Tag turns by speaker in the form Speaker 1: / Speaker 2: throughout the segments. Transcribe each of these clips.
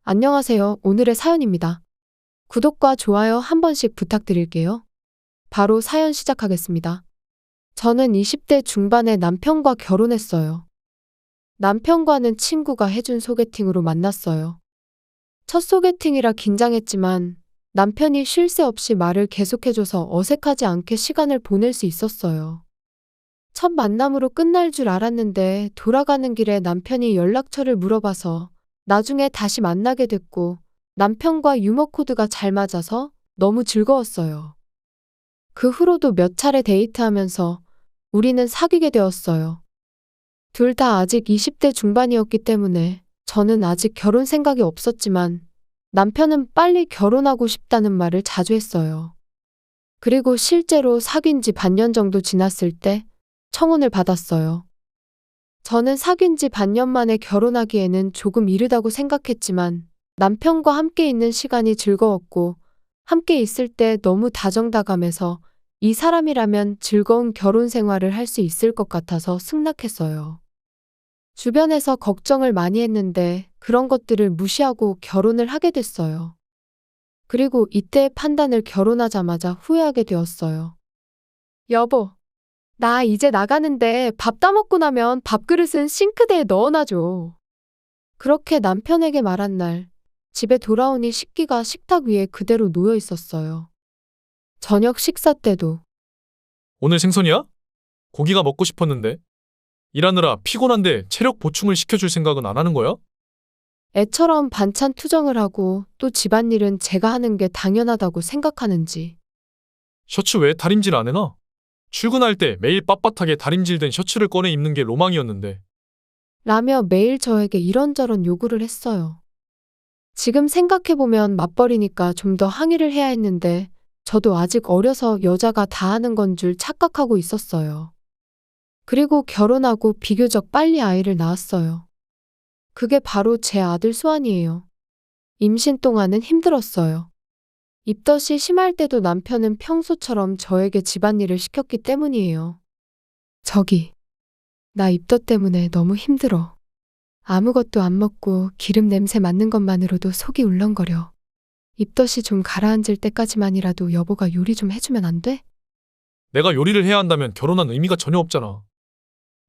Speaker 1: 안녕하세요. 오늘의 사연입니다. 구독과 좋아요 한 번씩 부탁드릴게요. 바로 사연 시작하겠습니다. 저는 20대 중반에 남편과 결혼했어요. 남편과는 친구가 해준 소개팅으로 만났어요. 첫 소개팅이라 긴장했지만 남편이 쉴 새 없이 말을 계속해줘서 어색하지 않게 시간을 보낼 수 있었어요. 첫 만남으로 끝날 줄 알았는데 돌아가는 길에 남편이 연락처를 물어봐서 나중에 다시 만나게 됐고 남편과 유머 코드가 잘 맞아서 너무 즐거웠어요. 그 후로도 몇 차례 데이트하면서 우리는 사귀게 되었어요. 둘 다 아직 20대 중반이었기 때문에 저는 아직 결혼 생각이 없었지만 남편은 빨리 결혼하고 싶다는 말을 자주 했어요. 그리고 실제로 사귄 지 반년 정도 지났을 때 청혼을 받았어요. 저는 사귄 지 반년 만에 결혼하기에는 조금 이르다고 생각했지만 남편과 함께 있는 시간이 즐거웠고 함께 있을 때 너무 다정다감해서 이 사람이라면 즐거운 결혼 생활을 할 수 있을 것 같아서 승낙했어요. 주변에서 걱정을 많이 했는데 그런 것들을 무시하고 결혼을 하게 됐어요. 그리고 이때의 판단을 결혼하자마자 후회하게 되었어요. 여보, 나 이제 나가는데 밥 따먹고 나면 밥그릇은 싱크대에 넣어놔줘. 그렇게 남편에게 말한 날, 집에 돌아오니 식기가 식탁 위에 그대로 놓여 있었어요. 저녁 식사 때도
Speaker 2: 오늘 생선이야? 고기가 먹고 싶었는데. 일하느라 피곤한데 체력 보충을 시켜줄 생각은 안 하는 거야?
Speaker 1: 애처럼 반찬 투정을 하고 또 집안일은 제가 하는 게 당연하다고 생각하는지
Speaker 2: 셔츠 왜 다림질 안 해놔? 출근할 때 매일 빳빳하게 다림질된 셔츠를 꺼내 입는 게 로망이었는데.
Speaker 1: 라며 매일 저에게 이런저런 요구를 했어요. 지금 생각해보면 맞벌이니까 좀 더 항의를 해야 했는데 저도 아직 어려서 여자가 다 하는 건 줄 착각하고 있었어요. 그리고 결혼하고 비교적 빨리 아이를 낳았어요. 그게 바로 제 아들 수환이에요. 임신 동안은 힘들었어요. 입덧이 심할 때도 남편은 평소처럼 저에게 집안일을 시켰기 때문이에요. 저기, 나 입덧 때문에 너무 힘들어. 아무것도 안 먹고 기름 냄새 맡는 것만으로도 속이 울렁거려. 입덧이 좀 가라앉을 때까지만이라도 여보가 요리 좀 해주면 안 돼?
Speaker 2: 내가 요리를 해야 한다면 결혼한 의미가 전혀 없잖아.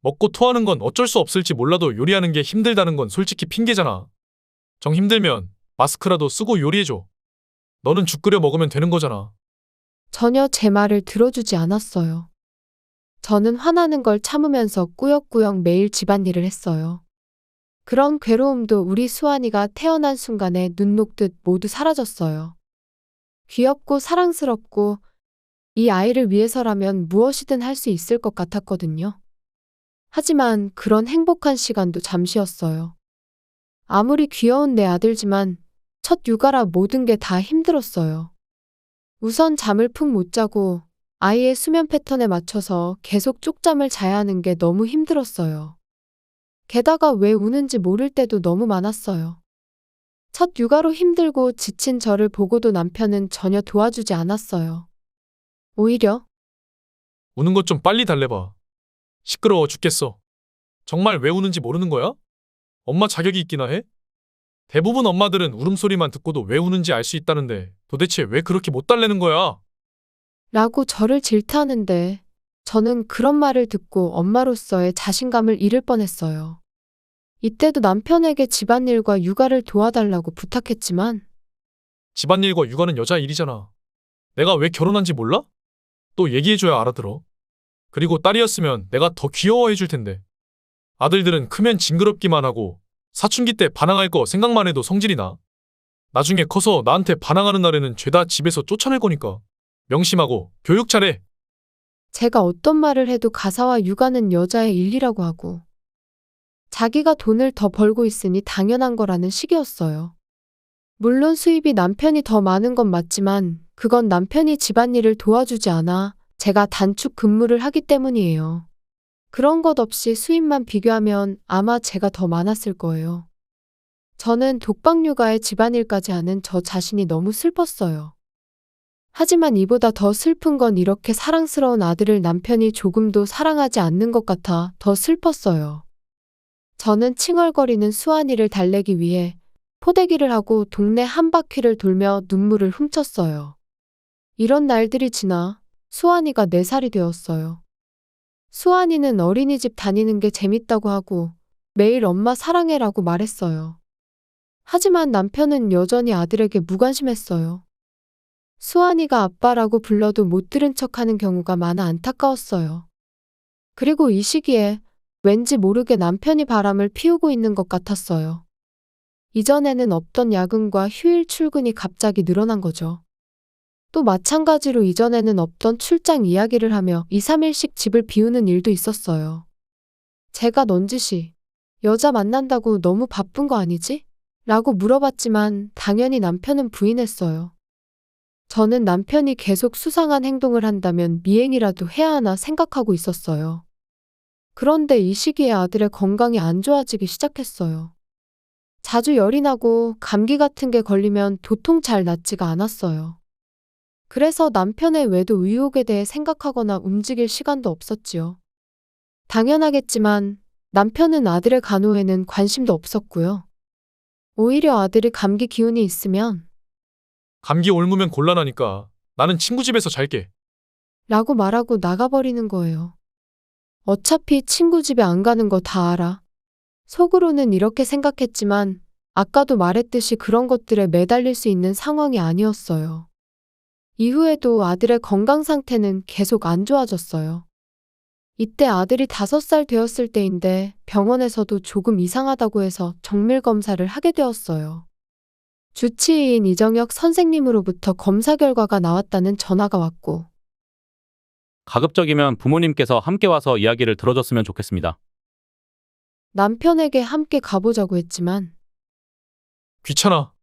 Speaker 2: 먹고 토하는 건 어쩔 수 없을지 몰라도 요리하는 게 힘들다는 건 솔직히 핑계잖아. 정 힘들면 마스크라도 쓰고 요리해줘. 너는 죽 끓여 먹으면 되는 거잖아.
Speaker 1: 전혀 제 말을 들어주지 않았어요. 저는 화나는 걸 참으면서 꾸역꾸역 매일 집안일을 했어요. 그런 괴로움도 우리 수환이가 태어난 순간에 눈 녹듯 모두 사라졌어요. 귀엽고 사랑스럽고 이 아이를 위해서라면 무엇이든 할 수 있을 것 같았거든요. 하지만 그런 행복한 시간도 잠시였어요. 아무리 귀여운 내 아들지만 첫 육아라 모든 게 다 힘들었어요. 우선 잠을 푹 못 자고 아이의 수면 패턴에 맞춰서 계속 쪽잠을 자야 하는 게 너무 힘들었어요. 게다가 왜 우는지 모를 때도 너무 많았어요. 첫 육아로 힘들고 지친 저를 보고도 남편은 전혀 도와주지 않았어요. 오히려
Speaker 2: 우는 것 좀 빨리 달래봐. 시끄러워 죽겠어. 정말 왜 우는지 모르는 거야? 엄마 자격이 있기나 해? 대부분 엄마들은 울음소리만 듣고도 왜 우는지 알 수 있다는데 도대체 왜 그렇게 못 달래는 거야?
Speaker 1: 라고 저를 질타하는데 저는 그런 말을 듣고 엄마로서의 자신감을 잃을 뻔했어요. 이때도 남편에게 집안일과 육아를 도와달라고 부탁했지만
Speaker 2: 집안일과 육아는 여자 일이잖아. 내가 왜 결혼한지 몰라? 또 얘기해줘야 알아들어. 그리고 딸이었으면 내가 더 귀여워해줄 텐데. 아들들은 크면 징그럽기만 하고 사춘기 때 반항할 거 생각만 해도 성질이 나. 나중에 커서 나한테 반항하는 날에는 죄다 집에서 쫓아낼 거니까. 명심하고 교육 잘해.
Speaker 1: 제가 어떤 말을 해도 가사와 육아는 여자의 일이라고 하고 자기가 돈을 더 벌고 있으니 당연한 거라는 식이었어요. 물론 수입이 남편이 더 많은 건 맞지만 그건 남편이 집안일을 도와주지 않아 제가 단축 근무를 하기 때문이에요. 그런 것 없이 수입만 비교하면 아마 제가 더 많았을 거예요. 저는 독박 육아에 집안일까지 하는 저 자신이 너무 슬펐어요. 하지만 이보다 더 슬픈 건 이렇게 사랑스러운 아들을 남편이 조금도 사랑하지 않는 것 같아 더 슬펐어요. 저는 칭얼거리는 수환이를 달래기 위해 포대기를 하고 동네 한 바퀴를 돌며 눈물을 훔쳤어요. 이런 날들이 지나 수환이가 4살이 되었어요. 수환이는 어린이집 다니는 게 재밌다고 하고 매일 엄마 사랑해라고 말했어요. 하지만 남편은 여전히 아들에게 무관심했어요. 수환이가 아빠라고 불러도 못 들은 척하는 경우가 많아 안타까웠어요. 그리고 이 시기에 왠지 모르게 남편이 바람을 피우고 있는 것 같았어요. 이전에는 없던 야근과 휴일 출근이 갑자기 늘어난 거죠. 또 마찬가지로 이전에는 없던 출장 이야기를 하며 2, 3일씩 집을 비우는 일도 있었어요. 제가 넌지시 여자 만난다고 너무 바쁜 거 아니지? 라고 물어봤지만 당연히 남편은 부인했어요. 저는 남편이 계속 수상한 행동을 한다면 미행이라도 해야 하나 생각하고 있었어요. 그런데 이 시기에 아들의 건강이 안 좋아지기 시작했어요. 자주 열이 나고 감기 같은 게 걸리면 도통 잘 낫지가 않았어요. 그래서 남편의 외도 의혹에 대해 생각하거나 움직일 시간도 없었지요. 당연하겠지만 남편은 아들의 간호에는 관심도 없었고요. 오히려 아들이 감기 기운이 있으면
Speaker 2: 감기 옮으면 곤란하니까 나는 친구 집에서 잘게.
Speaker 1: 라고 말하고 나가버리는 거예요. 어차피 친구 집에 안 가는 거 다 알아. 속으로는 이렇게 생각했지만 아까도 말했듯이 그런 것들에 매달릴 수 있는 상황이 아니었어요. 이후에도 아들의 건강 상태는 계속 안 좋아졌어요. 이때 아들이 5살 되었을 때인데 병원에서도 조금 이상하다고 해서 정밀 검사를 하게 되었어요. 주치의인 이정혁 선생님으로부터 검사 결과가 나왔다는 전화가 왔고
Speaker 3: 가급적이면 부모님께서 함께 와서 이야기를 들어줬으면 좋겠습니다.
Speaker 1: 남편에게 함께 가보자고 했지만
Speaker 2: 귀찮아.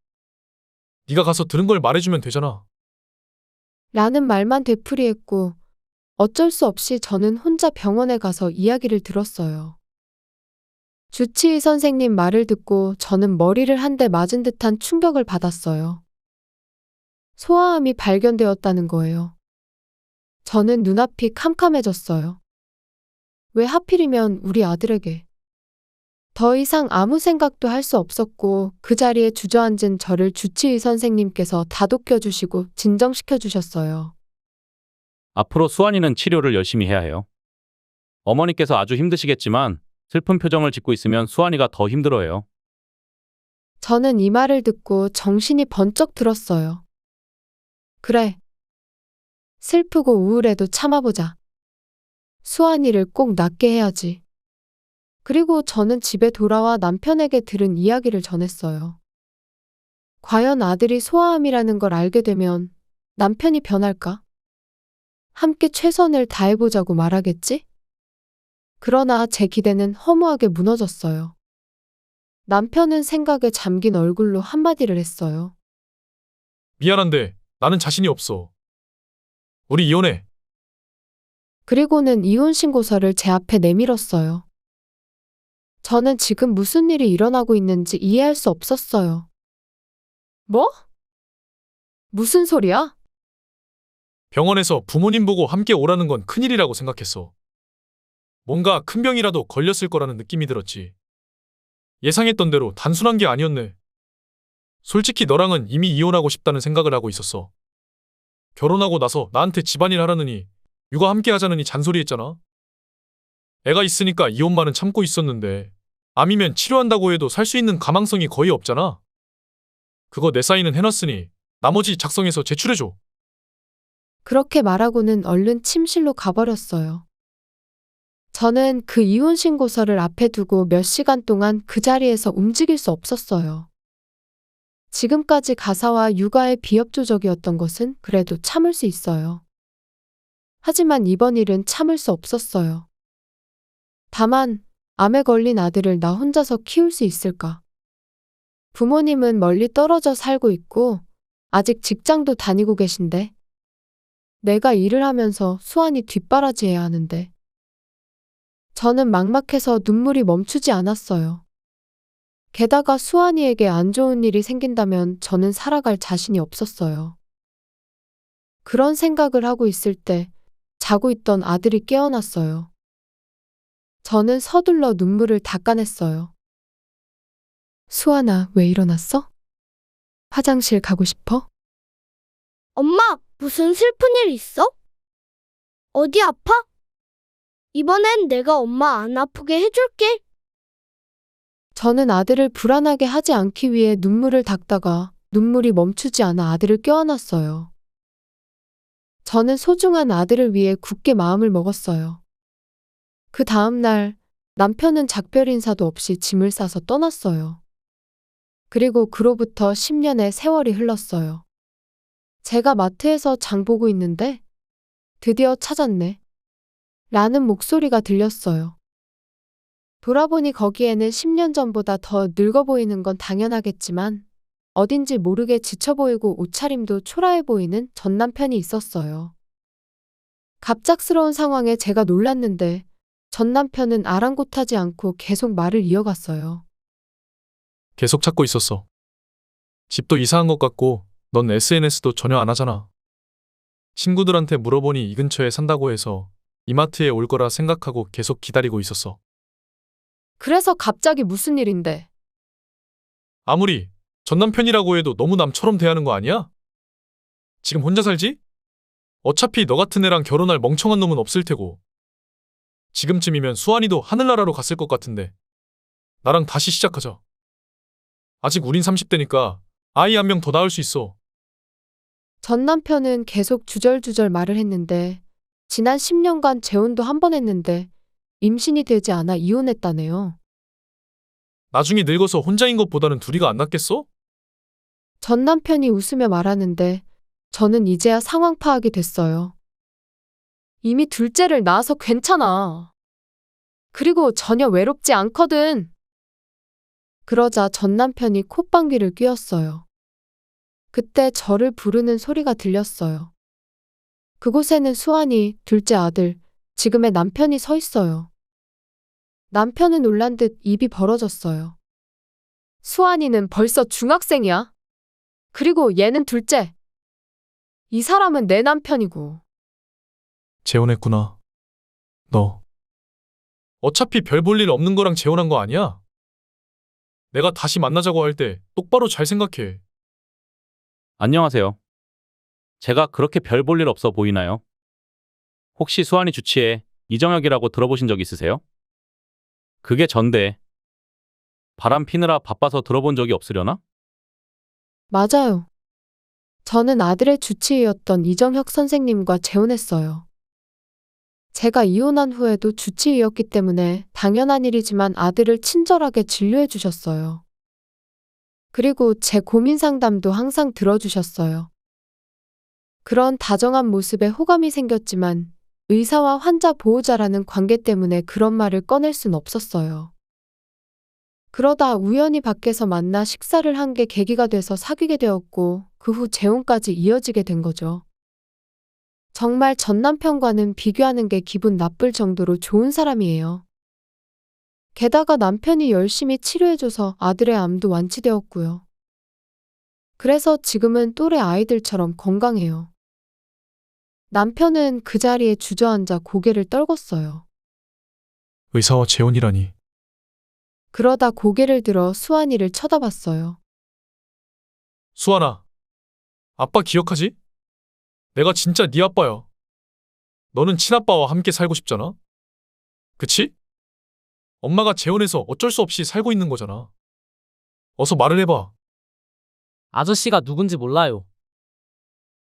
Speaker 2: 네가 가서 들은 걸 말해주면 되잖아.
Speaker 1: 라는 말만 되풀이했고 어쩔 수 없이 저는 혼자 병원에 가서 이야기를 들었어요. 주치의 선생님 말을 듣고 저는 머리를 한 대 맞은 듯한 충격을 받았어요. 소아암이 발견되었다는 거예요. 저는 눈앞이 캄캄해졌어요. 왜 하필이면 우리 아들에게. 더 이상 아무 생각도 할 수 없었고 그 자리에 주저앉은 저를 주치의 선생님께서 다독여 주시고 진정시켜 주셨어요.
Speaker 3: 앞으로 수환이는 치료를 열심히 해야 해요. 어머니께서 아주 힘드시겠지만 슬픈 표정을 짓고 있으면 수환이가 더 힘들어해요.
Speaker 1: 저는 이 말을 듣고 정신이 번쩍 들었어요. 그래. 슬프고 우울해도 참아보자. 수환이를 꼭 낫게 해야지. 그리고 저는 집에 돌아와 남편에게 들은 이야기를 전했어요. 과연 아들이 소아암이라는 걸 알게 되면 남편이 변할까? 함께 최선을 다해보자고 말하겠지? 그러나 제 기대는 허무하게 무너졌어요. 남편은 생각에 잠긴 얼굴로 한마디를 했어요.
Speaker 2: 미안한데 나는 자신이 없어. 우리 이혼해.
Speaker 1: 그리고는 이혼 신고서를 제 앞에 내밀었어요. 저는 지금 무슨 일이 일어나고 있는지 이해할 수 없었어요. 뭐? 무슨 소리야?
Speaker 2: 병원에서 부모님 보고 함께 오라는 건 큰일이라고 생각했어. 뭔가 큰 병이라도 걸렸을 거라는 느낌이 들었지. 예상했던 대로 단순한 게 아니었네. 솔직히 너랑은 이미 이혼하고 싶다는 생각을 하고 있었어. 결혼하고 나서 나한테 집안일 하라느니 육아 함께 하자느니 잔소리했잖아. 애가 있으니까 이혼만은 참고 있었는데 암이면 치료한다고 해도 살 수 있는 가망성이 거의 없잖아. 그거 내 사인은 해놨으니 나머지 작성해서 제출해줘.
Speaker 1: 그렇게 말하고는 얼른 침실로 가버렸어요. 저는 그 이혼 신고서를 앞에 두고 몇 시간 동안 그 자리에서 움직일 수 없었어요. 지금까지 가사와 육아의 비협조적이었던 것은 그래도 참을 수 있어요. 하지만 이번 일은 참을 수 없었어요. 다만 암에 걸린 아들을 나 혼자서 키울 수 있을까? 부모님은 멀리 떨어져 살고 있고 아직 직장도 다니고 계신데 내가 일을 하면서 수환이 뒷바라지해야 하는데 저는 막막해서 눈물이 멈추지 않았어요. 게다가 수환이에게 안 좋은 일이 생긴다면 저는 살아갈 자신이 없었어요. 그런 생각을 하고 있을 때 자고 있던 아들이 깨어났어요. 저는 서둘러 눈물을 닦아냈어요. 수환아, 왜 일어났어? 화장실 가고 싶어?
Speaker 4: 엄마, 무슨 슬픈 일 있어? 어디 아파? 이번엔 내가 엄마 안 아프게 해줄게.
Speaker 1: 저는 아들을 불안하게 하지 않기 위해 눈물을 닦다가 눈물이 멈추지 않아 아들을 껴안았어요. 저는 소중한 아들을 위해 굳게 마음을 먹었어요. 그 다음 날 남편은 작별 인사도 없이 짐을 싸서 떠났어요. 그리고 그로부터 10년의 세월이 흘렀어요. 제가 마트에서 장 보고 있는데 드디어 찾았네. 라는 목소리가 들렸어요. 돌아보니 거기에는 10년 전보다 더 늙어 보이는 건 당연하겠지만 어딘지 모르게 지쳐 보이고 옷차림도 초라해 보이는 전 남편이 있었어요. 갑작스러운 상황에 제가 놀랐는데 전 남편은 아랑곳하지 않고 계속 말을 이어갔어요.
Speaker 2: 계속 찾고 있었어. 집도 이사한 것 같고 넌 SNS도 전혀 안 하잖아. 친구들한테 물어보니 이 근처에 산다고 해서 이마트에 올 거라 생각하고 계속 기다리고 있었어.
Speaker 1: 그래서 갑자기 무슨 일인데?
Speaker 2: 아무리 전 남편이라고 해도 너무 남처럼 대하는 거 아니야? 지금 혼자 살지? 어차피 너 같은 애랑 결혼할 멍청한 놈은 없을 테고. 지금쯤이면 수환이도 하늘나라로 갔을 것 같은데. 나랑 다시 시작하자. 아직 우린 30대니까 아이 한 명 더 낳을 수 있어.
Speaker 1: 전 남편은 계속 주절주절 말을 했는데 지난 10년간 재혼도 한 번 했는데 임신이 되지 않아 이혼했다네요.
Speaker 2: 나중에 늙어서 혼자인 것보다는 둘이가 안 낫겠어?
Speaker 1: 전 남편이 웃으며 말하는데 저는 이제야 상황 파악이 됐어요. 이미 둘째를 낳아서 괜찮아. 그리고 전혀 외롭지 않거든. 그러자 전 남편이 콧방귀를 뀌었어요. 그때 저를 부르는 소리가 들렸어요. 그곳에는 수환이, 둘째 아들, 지금의 남편이 서 있어요. 남편은 놀란 듯 입이 벌어졌어요. 수환이는 벌써 중학생이야. 그리고 얘는 둘째. 이 사람은 내 남편이고.
Speaker 2: 재혼했구나. 너. 어차피 별 볼 일 없는 거랑 재혼한 거 아니야? 내가 다시 만나자고 할 때 똑바로 잘 생각해.
Speaker 3: 안녕하세요. 제가 그렇게 별 볼 일 없어 보이나요? 혹시 수환이 주치의 이정혁이라고 들어보신 적 있으세요? 그게 전데 바람 피느라 바빠서 들어본 적이 없으려나?
Speaker 1: 맞아요. 저는 아들의 주치의였던 이정혁 선생님과 재혼했어요. 제가 이혼한 후에도 주치의였기 때문에 당연한 일이지만 아들을 친절하게 진료해 주셨어요. 그리고 제 고민 상담도 항상 들어주셨어요. 그런 다정한 모습에 호감이 생겼지만 의사와 환자 보호자라는 관계 때문에 그런 말을 꺼낼 순 없었어요. 그러다 우연히 밖에서 만나 식사를 한 게 계기가 돼서 사귀게 되었고 그 후 재혼까지 이어지게 된 거죠. 정말 전 남편과는 비교하는 게 기분 나쁠 정도로 좋은 사람이에요. 게다가 남편이 열심히 치료해줘서 아들의 암도 완치되었고요. 그래서 지금은 또래 아이들처럼 건강해요. 남편은 그 자리에 주저앉아 고개를 떨궜어요.
Speaker 2: 의사와 재혼이라니.
Speaker 1: 그러다 고개를 들어 수환이를 쳐다봤어요.
Speaker 2: 수환아. 아빠 기억하지? 내가 진짜 네 아빠야. 너는 친아빠와 함께 살고 싶잖아? 그치? 엄마가 재혼해서 어쩔 수 없이 살고 있는 거잖아. 어서 말을 해봐.
Speaker 5: 아저씨가 누군지 몰라요.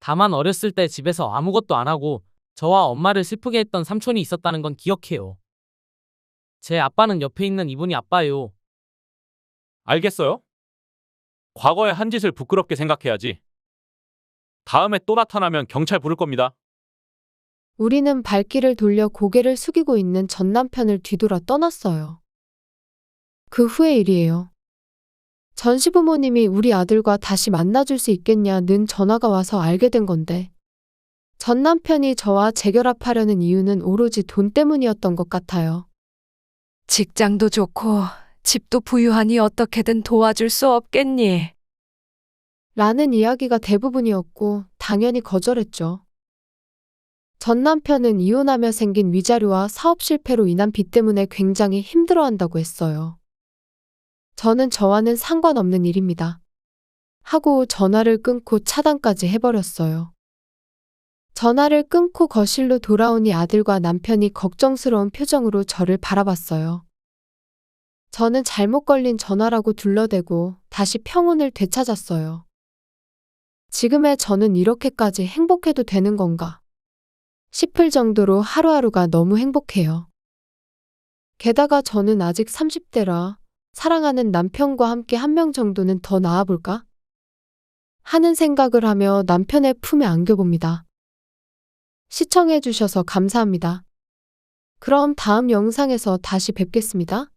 Speaker 5: 다만 어렸을 때 집에서 아무것도 안 하고 저와 엄마를 슬프게 했던 삼촌이 있었다는 건 기억해요. 제 아빠는 옆에 있는 이분이 아빠예요.
Speaker 3: 알겠어요? 과거의 한 짓을 부끄럽게 생각해야지. 다음에 또 나타나면 경찰 부를 겁니다.
Speaker 1: 우리는 발길을 돌려 고개를 숙이고 있는 전 남편을 뒤돌아 떠났어요. 그 후의 일이에요. 전 시부모님이 우리 아들과 다시 만나줄 수 있겠냐는 전화가 와서 알게 된 건데 전 남편이 저와 재결합하려는 이유는 오로지 돈 때문이었던 것 같아요.
Speaker 6: 직장도 좋고 집도 부유하니 어떻게든 도와줄 수 없겠니?
Speaker 1: 라는 이야기가 대부분이었고 당연히 거절했죠. 전 남편은 이혼하며 생긴 위자료와 사업 실패로 인한 빚 때문에 굉장히 힘들어한다고 했어요. 저는 저와는 상관없는 일입니다. 하고 전화를 끊고 차단까지 해버렸어요. 전화를 끊고 거실로 돌아오니 아들과 남편이 걱정스러운 표정으로 저를 바라봤어요. 저는 잘못 걸린 전화라고 둘러대고 다시 평온을 되찾았어요. 지금의 저는 이렇게까지 행복해도 되는 건가 싶을 정도로 하루하루가 너무 행복해요. 게다가 저는 아직 30대라 사랑하는 남편과 함께 한 명 정도는 더 낳아볼까? 하는 생각을 하며 남편의 품에 안겨봅니다. 시청해주셔서 감사합니다. 그럼 다음 영상에서 다시 뵙겠습니다.